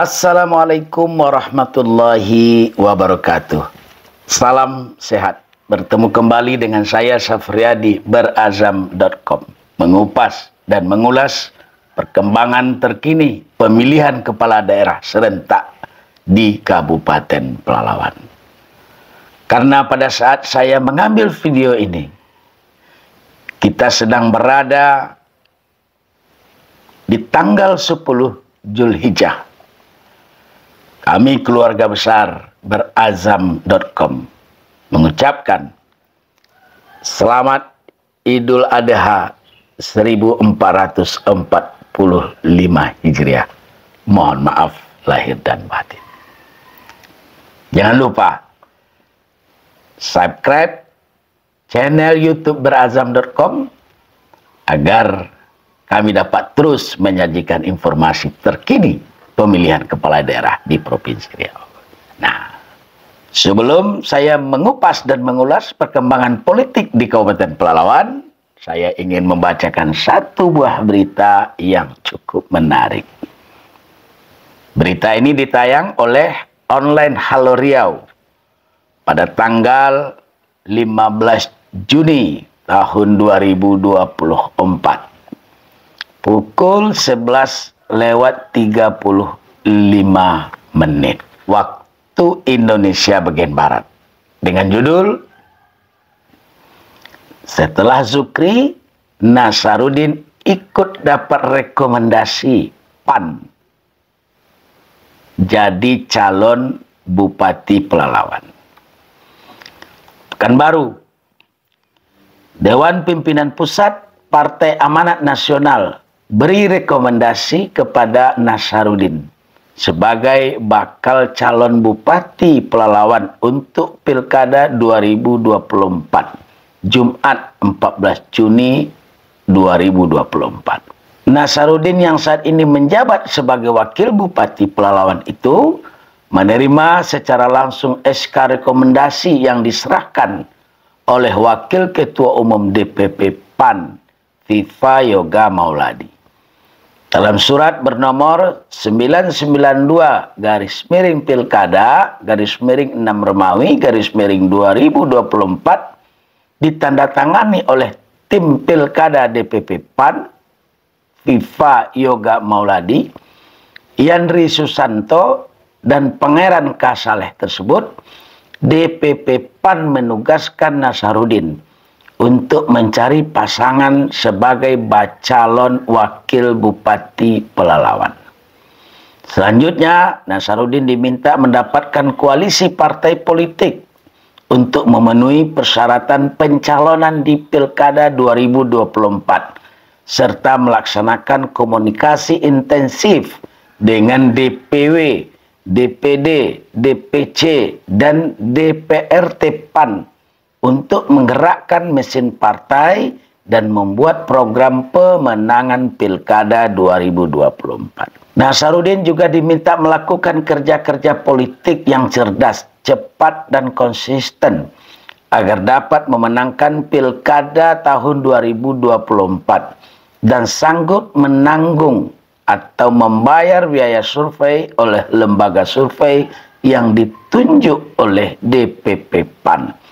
Assalamualaikum warahmatullahi wabarakatuh. Salam sehat. Bertemu kembali dengan saya Syafriadi berazam.com, mengupas dan mengulas perkembangan terkini pemilihan kepala daerah serentak di Kabupaten Pelalawan. Karena pada saat saya mengambil video ini, kita sedang berada di tanggal 10 Zulhijjah. Kami keluarga besar berazam.com mengucapkan selamat Idul Adha 1445 Hijriah. Mohon maaf lahir dan batin. Jangan lupa subscribe channel YouTube berazam.com agar kami dapat terus menyajikan informasi terkini pemilihan kepala daerah di Provinsi Riau. Nah, sebelum saya mengupas dan mengulas perkembangan politik di Kabupaten Pelalawan, saya ingin membacakan satu buah berita yang cukup menarik. Berita ini ditayang oleh online Halo Riau pada tanggal 15 Juni tahun 2024. Pukul 11:35 waktu Indonesia bagian Barat, dengan judul "Setelah Zukri, Nasaruddin ikut dapat rekomendasi PAN jadi calon Bupati Pelalawan." Pekanbaru, Dewan Pimpinan Pusat Partai Amanat Nasional beri rekomendasi kepada Nasaruddin sebagai bakal calon Bupati Pelalawan untuk Pilkada 2024, Jumat 14 Juni 2024. Nasaruddin yang saat ini menjabat sebagai Wakil Bupati Pelalawan itu menerima secara langsung SK rekomendasi yang diserahkan oleh Wakil Ketua Umum DPP PAN, Viva Yoga Mauladi. Dalam surat bernomor 992 Pilkada 6 Romawi 2024 ditandatangani oleh tim Pilkada DPP PAN, Viva Yoga Mauladi, Yandri Susanto, dan Pangeran Kasaleh tersebut, DPP PAN menugaskan Nasaruddin untuk mencari pasangan sebagai calon Wakil Bupati Pelalawan. Selanjutnya, Nasaruddin diminta mendapatkan koalisi partai politik untuk memenuhi persyaratan pencalonan di Pilkada 2024, serta melaksanakan komunikasi intensif dengan DPW, DPD, DPC, dan DPRT PAN untuk menggerakkan mesin partai dan membuat program pemenangan Pilkada 2024. Nasaruddin juga diminta melakukan kerja-kerja politik yang cerdas, cepat, dan konsisten agar dapat memenangkan Pilkada tahun 2024 dan sanggup menanggung atau membayar biaya survei oleh lembaga survei yang ditunjuk oleh DPP PAN.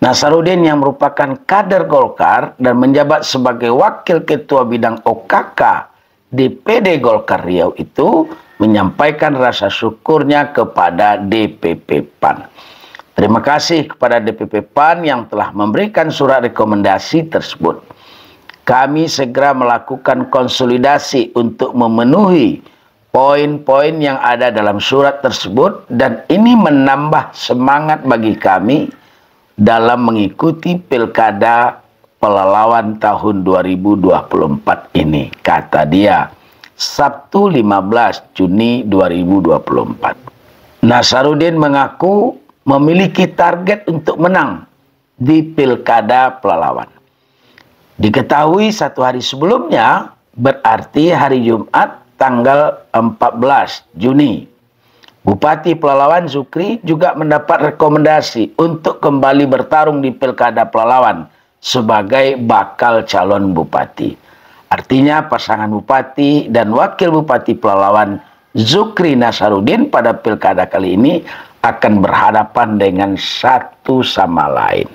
Nasaruddin yang merupakan kader Golkar dan menjabat sebagai Wakil Ketua Bidang OKK DPD Golkar Riau itu menyampaikan rasa syukurnya kepada DPP PAN. Terima kasih kepada DPP PAN yang telah memberikan surat rekomendasi tersebut. Kami segera melakukan konsolidasi untuk memenuhi poin-poin yang ada dalam surat tersebut, dan ini menambah semangat bagi kami dalam mengikuti Pilkada Pelalawan tahun 2024 ini, kata dia, Sabtu 15 Juni 2024. Nasaruddin mengaku memiliki target untuk menang di Pilkada Pelalawan. Diketahui satu hari sebelumnya, berarti hari Jumat tanggal 14 Juni, Bupati Pelalawan Zukri juga mendapat rekomendasi untuk kembali bertarung di Pilkada Pelalawan sebagai bakal calon bupati. Artinya pasangan bupati dan wakil bupati Pelalawan Zukri Nasaruddin pada pilkada kali ini akan berhadapan dengan satu sama lain.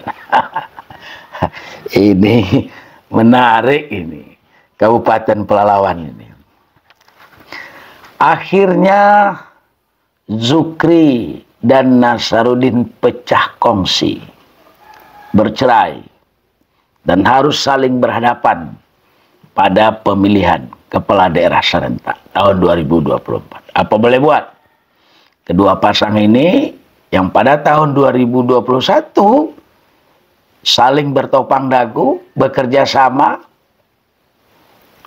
Ini menarik ini. Kabupaten Pelalawan ini. Akhirnya Zukri dan Nasaruddin pecah kongsi, bercerai, dan harus saling berhadapan pada pemilihan kepala daerah serentak tahun 2024. Apa boleh buat? Kedua pasang ini yang pada tahun 2021 saling bertopang dagu, bekerja sama,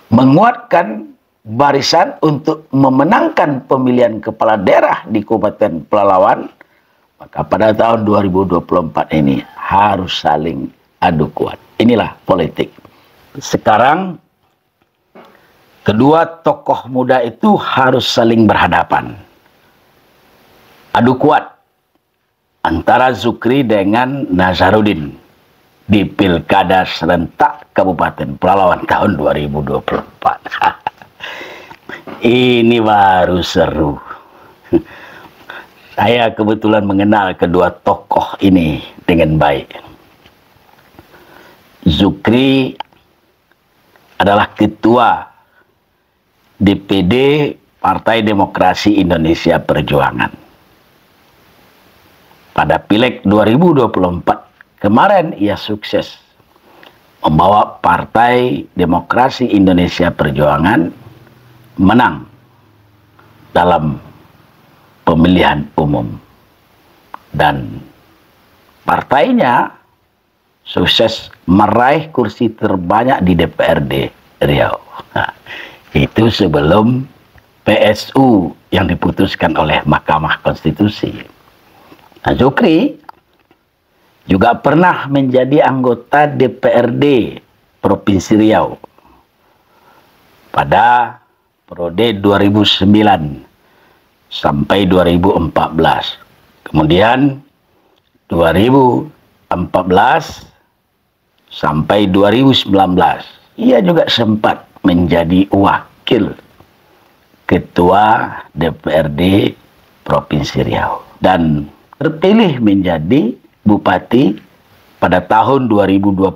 menguatkan barisan untuk memenangkan pemilihan kepala daerah di Kabupaten Pelalawan, maka pada tahun 2024 ini harus saling adu kuat. Inilah politik. Sekarang kedua tokoh muda itu harus saling berhadapan. Adu kuat antara Zukri dengan Nasaruddin di Pilkada Serentak Kabupaten Pelalawan tahun 2024. Ini baru seru. Saya kebetulan mengenal kedua tokoh ini dengan baik. Zukri adalah ketua DPD Partai Demokrasi Indonesia Perjuangan. Pada Pileg 2024 kemarin ia sukses membawa Partai Demokrasi Indonesia Perjuangan menang dalam pemilihan umum. Dan partainya sukses meraih kursi terbanyak di DPRD Riau. Nah, itu sebelum PSU yang diputuskan oleh Mahkamah Konstitusi. Nah, Zukri juga pernah menjadi anggota DPRD Provinsi Riau pada periode 2009 sampai 2014. Kemudian 2014 sampai 2019 ia juga sempat menjadi wakil ketua DPRD Provinsi Riau dan terpilih menjadi bupati pada tahun 2021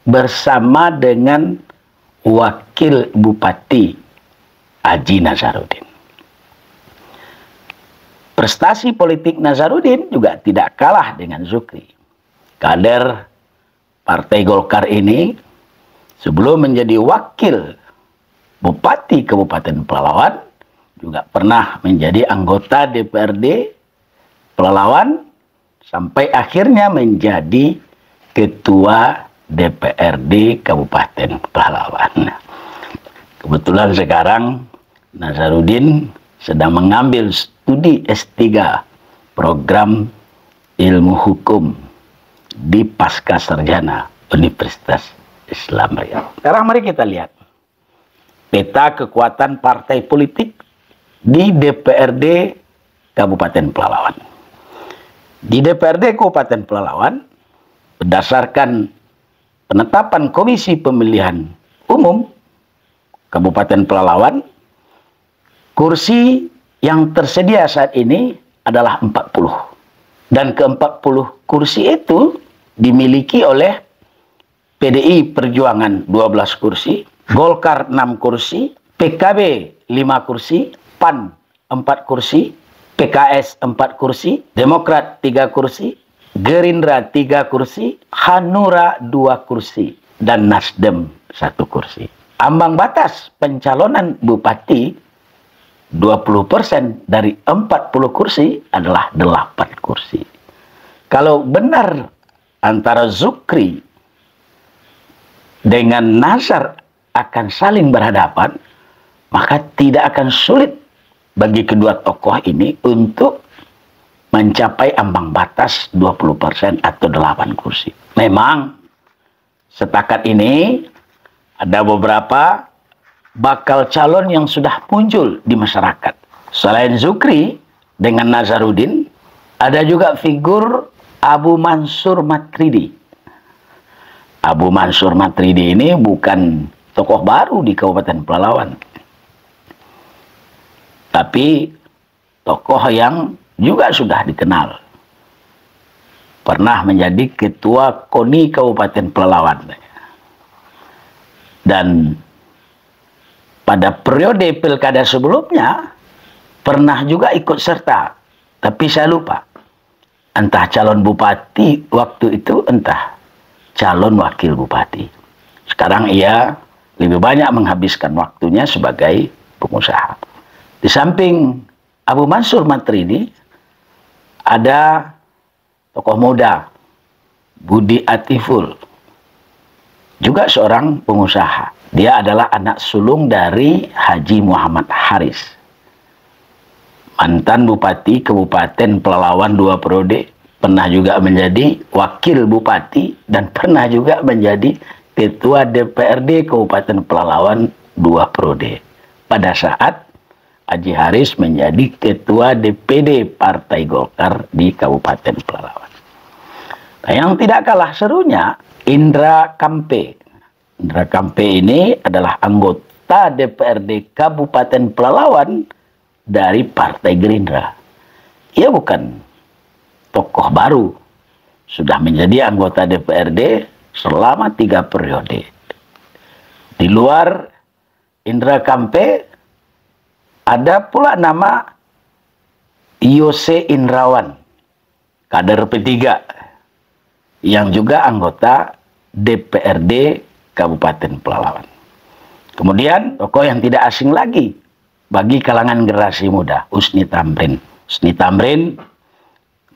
bersama dengan wakil bupati Haji Nasaruddin. Prestasi politik Nasaruddin juga tidak kalah dengan Zukri. Kader Partai Golkar ini sebelum menjadi wakil bupati Kabupaten Pelalawan juga pernah menjadi anggota DPRD Pelalawan sampai akhirnya menjadi ketua DPRD Kabupaten Pelalawan. Kebetulan sekarang Nasaruddin sedang mengambil studi S3 program ilmu hukum di Pasca Sarjana Universitas Islam Riau. Sekarang mari kita lihat peta kekuatan partai politik di DPRD Kabupaten Pelalawan. Di DPRD Kabupaten Pelalawan, berdasarkan penetapan Komisi Pemilihan Umum Kabupaten Pelalawan, kursi yang tersedia saat ini adalah 40. Dan ke-40 kursi itu dimiliki oleh PDI Perjuangan 12 kursi, Golkar 6 kursi, PKB 5 kursi, PAN 4 kursi, PKS 4 kursi, Demokrat 3 kursi, Gerindra 3 kursi, Hanura 2 kursi, dan Nasdem 1 kursi. Ambang batas pencalonan bupati 20% dari 40 kursi adalah 8 kursi. Kalau benar antara Zukri dengan Nasar akan saling berhadapan, maka tidak akan sulit bagi kedua tokoh ini untuk mencapai ambang batas 20% atau 8 kursi. Memang setakat ini ada beberapa bakal calon yang sudah muncul di masyarakat. Selain Zukri dengan Nasaruddin, ada juga figur Abu Mansur Matridi. Abu Mansur Matridi ini bukan tokoh baru di Kabupaten Pelalawan. tapi tokoh yang juga sudah dikenal. Pernah menjadi ketua KONI Kabupaten Pelalawan. Dan pada periode pilkada sebelumnya, pernah juga ikut serta. Tapi saya lupa. Entah calon bupati waktu itu, entah calon wakil bupati. Sekarang ia lebih banyak menghabiskan waktunya sebagai pengusaha. Di samping Abu Mansur Matridi, ada tokoh muda, Budi Atiful, juga seorang pengusaha. Dia adalah anak sulung dari Haji Muhammad Haris, mantan Bupati Kabupaten Pelalawan 2 periode, pernah juga menjadi wakil bupati, dan pernah juga menjadi ketua DPRD Kabupaten Pelalawan 2 periode. Pada saat Haji Haris menjadi ketua DPD Partai Golkar di Kabupaten Pelalawan. Nah, yang tidak kalah serunya, Indra Kampe. Indra Kampe ini adalah anggota DPRD Kabupaten Pelalawan dari Partai Gerindra. Ia bukan tokoh baru, sudah menjadi anggota DPRD selama 3 periode. Di luar Indra Kampe, ada pula nama Yose Indrawan, kader P3, yang juga anggota DPRD Kabupaten Pelalawan. Kemudian tokoh yang tidak asing lagi bagi kalangan generasi muda, Husni Tamrin. Husni Tamrin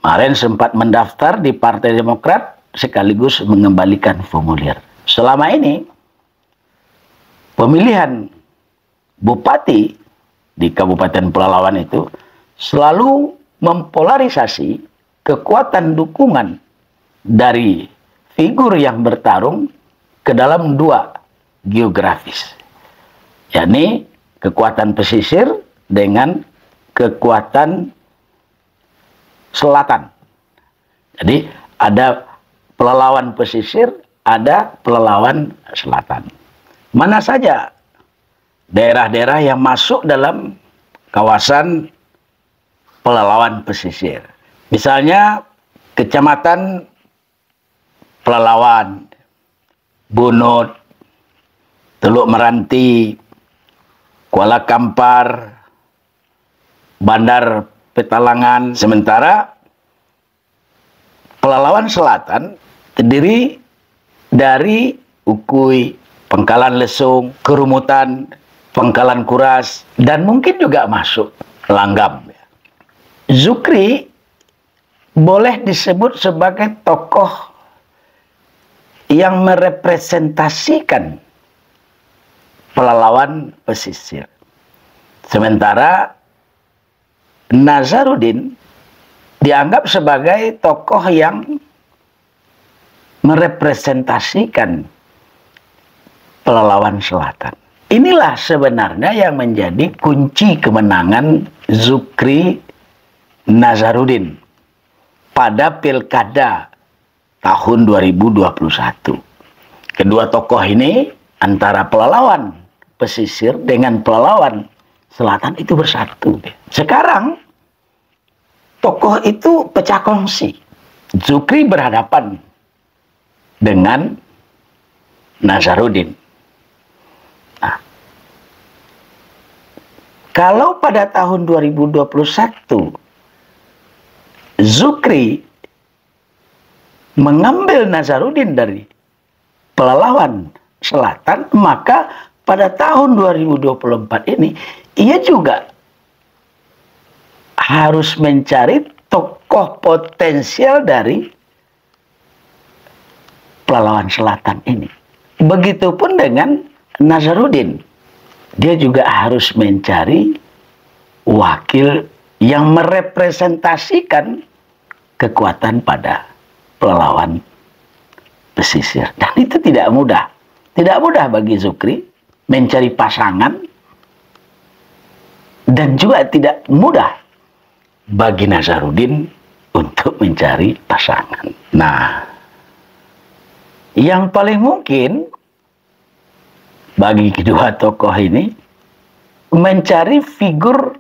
kemarin sempat mendaftar di Partai Demokrat sekaligus mengembalikan formulir. Selama ini pemilihan bupati di Kabupaten Pelalawan itu selalu mempolarisasi kekuatan dukungan dari figur yang bertarung ke dalam 2 geografis, yakni kekuatan pesisir dengan kekuatan selatan. Jadi ada Pelalawan pesisir, ada Pelalawan selatan. Mana saja daerah-daerah yang masuk dalam kawasan Pelalawan pesisir. Misalnya Kecamatan Pelalawan, Bunut, Teluk Meranti, Kuala Kampar, Bandar Petalangan. Sementara Pelalawan Selatan terdiri dari Ukui, Pangkalan Lesung, Kerumutan, Pangkalan Kuras, dan mungkin juga masuk Langgam. Zukri boleh disebut sebagai tokoh yang merepresentasikan Pelalawan pesisir. Sementara Nazarudin dianggap sebagai tokoh yang merepresentasikan Pelalawan Selatan. Inilah sebenarnya yang menjadi kunci kemenangan Zukri Nazarudin pada pilkada tahun 2021. Kedua tokoh ini antara Pelalawan pesisir dengan Pelalawan Selatan itu bersatu. Sekarang tokoh itu pecah kongsi. Zukri berhadapan dengan Nazarudin. Nah, kalau pada tahun 2021 Zukri mengambil Nazarudin dari Pelalawan Selatan, maka pada tahun 2024 ini ia juga harus mencari tokoh potensial dari Pelalawan Selatan ini. Begitupun dengan Nazarudin. Dia juga harus mencari wakil yang merepresentasikan kekuatan pada Pelalawan pesisir. Dan itu tidak mudah. Tidak mudah bagi Zukri mencari pasangan, dan juga tidak mudah bagi Nazarudin untuk mencari pasangan. Nah, yang paling mungkin bagi kedua tokoh ini mencari figur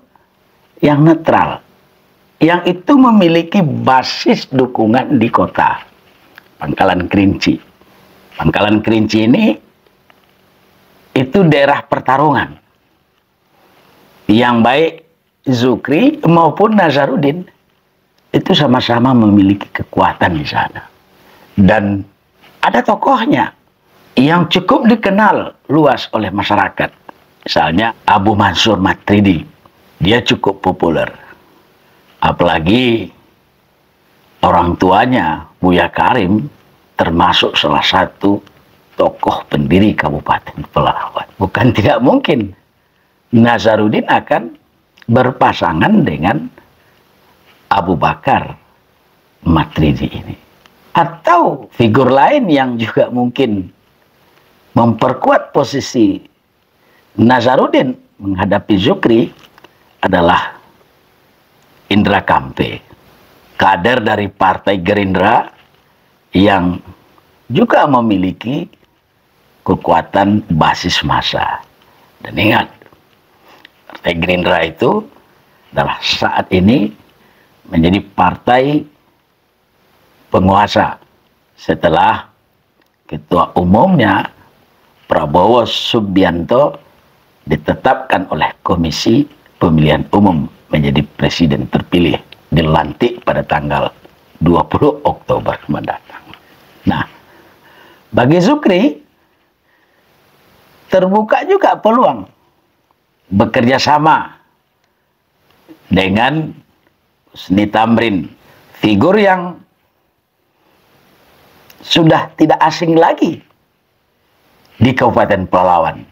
yang netral, yang itu memiliki basis dukungan di kota Pangkalan Kerinci. Pangkalan Kerinci ini itu daerah pertarungan yang baik Zukri maupun Nazarudin itu sama-sama memiliki kekuatan di sana. Dan ada tokohnya yang cukup dikenal luas oleh masyarakat. Misalnya Abu Mansur Matridi. Dia cukup populer. Apalagi orang tuanya, Buya Karim, termasuk salah satu tokoh pendiri Kabupaten Pelalawan. Bukan tidak mungkin Nazarudin akan berpasangan dengan Abu Bakar Matridi ini. Atau figur lain yang juga mungkin memperkuat posisi Nazarudin menghadapi Zukri adalah Indra Kampe, kader dari Partai Gerindra yang juga memiliki kekuatan basis massa. Dan ingat, Partai Gerindra itu adalah saat ini menjadi partai penguasa setelah ketua umumnya Prabowo Subianto ditetapkan oleh Komisi Pemilihan Umum menjadi presiden terpilih, dilantik pada tanggal 20 Oktober mendatang. Nah, bagi Zukri terbuka juga peluang bekerja sama dengan Husni Tamrin, figur yang sudah tidak asing lagi di Kabupaten Pelalawan.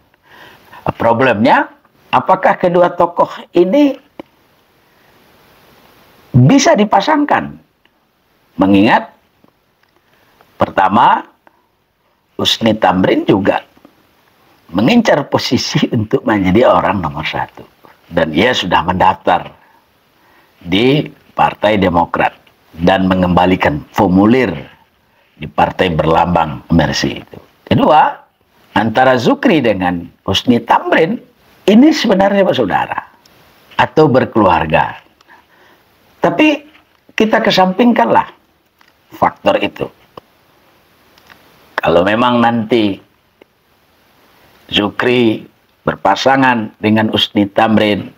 Problemnya, apakah kedua tokoh ini bisa dipasangkan? Mengingat, pertama, Husni Tamrin juga mengincar posisi untuk menjadi orang nomor 1. Dan ia sudah mendaftar di Partai Demokrat dan mengembalikan formulir di partai berlambang Mercy itu. Kedua, antara Zukri dengan Husni Tamrin ini sebenarnya bersaudara atau berkeluarga. Tapi kita kesampingkanlah faktor itu. Kalau memang nanti Zukri berpasangan dengan Husni Tamrin,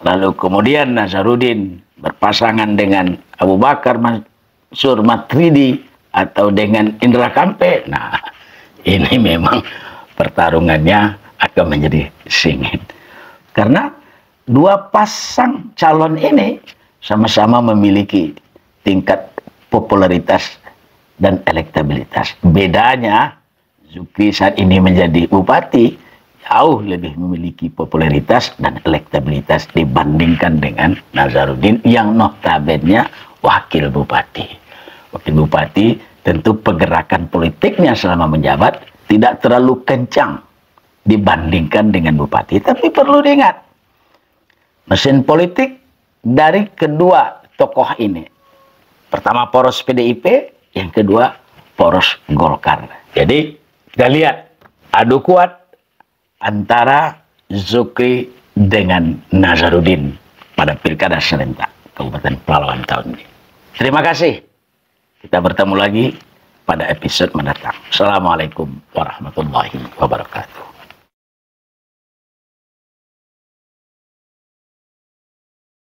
lalu kemudian Nazarudin berpasangan dengan Abu Bakar Mansur Matridi atau dengan Indra Kampe, nah ini memang pertarungannya akan menjadi sengit. Karena dua pasang calon ini sama-sama memiliki tingkat popularitas dan elektabilitas. Bedanya, Zukri saat ini menjadi bupati jauh lebih memiliki popularitas dan elektabilitas dibandingkan dengan Nazarudin yang notabene wakil bupati. Wakil bupati tentu pergerakan politiknya selama menjabat tidak terlalu kencang dibandingkan dengan bupati. Tapi perlu diingat, mesin politik dari kedua tokoh ini, pertama poros PDIP, yang kedua poros Golkar. Jadi kita lihat adu kuat antara Zukri dengan Nazarudin pada Pilkada serentak Kabupaten Pelalawan tahun ini. Terima kasih. Kita bertemu lagi pada episode mendatang. Assalamualaikum warahmatullahi wabarakatuh.